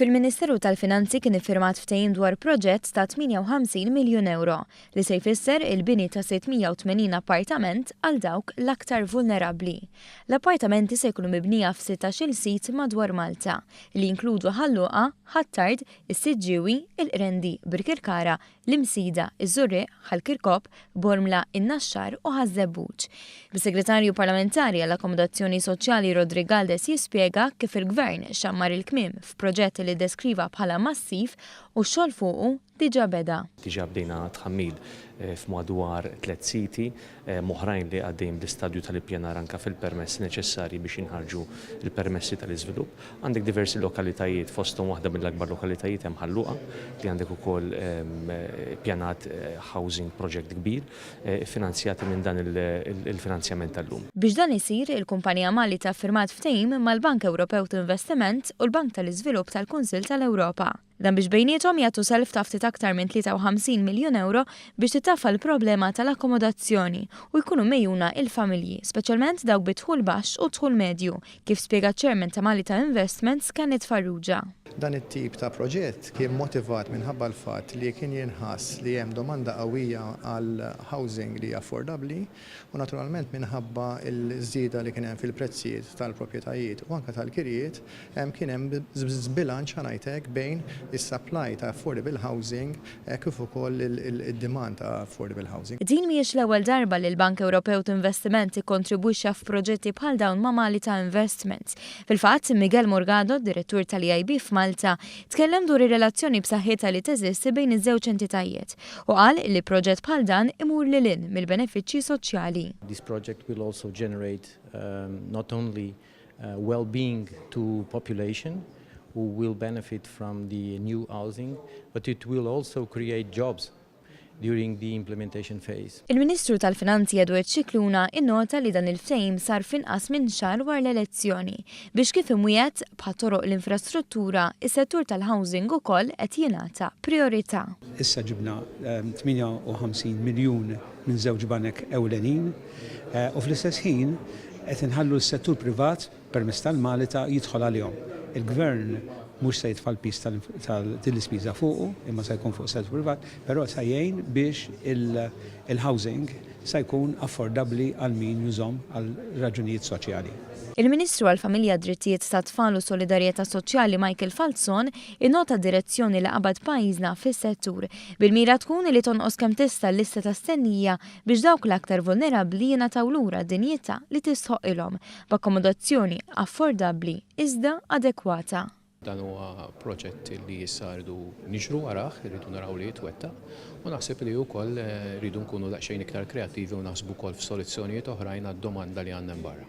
Fil-Ministeru tal-Finanzi kien iffirmat ftehim dwar proġett ta' 58 miljun euro li se jfisser il-bini ta' 680 appartament għal dawk l-aktar vulnerabbli. L-appartamenti se jkunu mibnija f'16-il sit madwar Malta li jinkludu ħalluqa, ħattard, is-siġġiewi, il-qrendi, Birkirkara, l-Imsida, iż-Żurriq, ħal-Kirkop, Bormla, in-Naxxar u ħaż-Żebbuġ. Bis-Segretarju Parlamentari għall-Akkomodazzjoni Soċjali Rodri Galdes jispjega kif il-Gvern xammar il-kmiem f'proġett li deskriva bħala massiv u x-xogħol fuqu diġà beda. Diġà bdejna tħammil f'madwar 3 siti moħrajn li għaddejn bl-istadju tal-ippjanar anke fil-permessi neċessarji biex jinħarġu il-permessi tal-iżvilupp. Għandek diversi lokalitajiet fosthom waħda mill-akbar lokalitajiet hemm ħalluqa li għandek ukoll pjanat housing project kbir finanzjati minn dan il-finanzjament tal-lum. Biex dan isir, il-kumpanija Malita ffirmat ftehim mal-Bank Ewropew tal-Investiment u l-Bank tal-Iżvilupp tal-Kunsill tal-Ewropa. Dan biex bejniethom jagħtu self ta' ftit aktar minn 53 miljun euro biex titaffa l-problema tal-akkomodazzjoni u jkunu mejjuna il-familji, speċjalment dawk bi dħul baxx u dħul medju, kif spjega ċ-Chairman ta' Malita Investments Kannet Farrugia. Dan it-tip ta' proġett kien motivat minħabba l-fatt li kien jinħass li hemm domanda qawwija għal housing li affordabbli u naturalment minħabba l-żieda li kien hemm fil-prezzijiet tal-proprjetajiet u anke tal-kirijiet kien hemm żbilanċ ħanajtek bejn is-supply ta' affordable housing kif ukoll id-demand ta' affordable housing. Din mhijiex l-ewwel darba li l-Bank Ewropew ta' Investiment ikkontribwixxa f'proġetti bħal dawn ma' Malita Investments. Fil-fatt, Miguel Morgado, direttur tal-EIB Malta, tkellem dwar ir-relazzjoni b'saħħitha li teżisti bejn iż-żewġ entitajiet u qal li proġett bħal dan imur lil hinn mill-benefiċċji soċjali. This project will also generate not only well-being to population who will benefit from the new housing, but it will also create jobs during the implementation phase. Il-Ministru tal-Finanzi Edward Xikluna innota li dan il-ftehim sar finqas minn xahar wara l-elezzjoni biex kif imwiegħed bħal toroq l-infrastruttura, is-settur tal-housing ukoll qed jingħata priorità. Issa ġibna 58 miljun minn żewġ banek ewlenin u fl-istess ħin qed inħallu s-settur privat permezz tal-Malita jidħol għalihom. Il-Gvern mhux se jitfall pis tal-ispiża fuqu, imma se jkun fuq settur privat, però se jgħin biex il-housing se jkun affordabbli għal min jużhom għal raġunijiet soċjali. Il-Ministru għall-Familja Drittijiet ta' Tfal u Solidarjetà Soċjali Michael Falzon innota direzzjoni li qabad pajjiżna fis-settur bil-mira tkun li tonqos kemm tista' l-lista ta' stennija biex dawk l-aktar vulnerabbli jingħataw lura d-dinjità li tistħoqilhom b'akkomodazzjoni affordabbli iżda adekwata. Dan huwa proġett li issa rridu nixru warah, rridu naraw li jitwettaq u naħseb li wkoll rridu nkunu daqsxejn iktar kreattivi u naħsbu wkoll f'soluzzjonijiet oħrajn għad-domanda li għandna barra.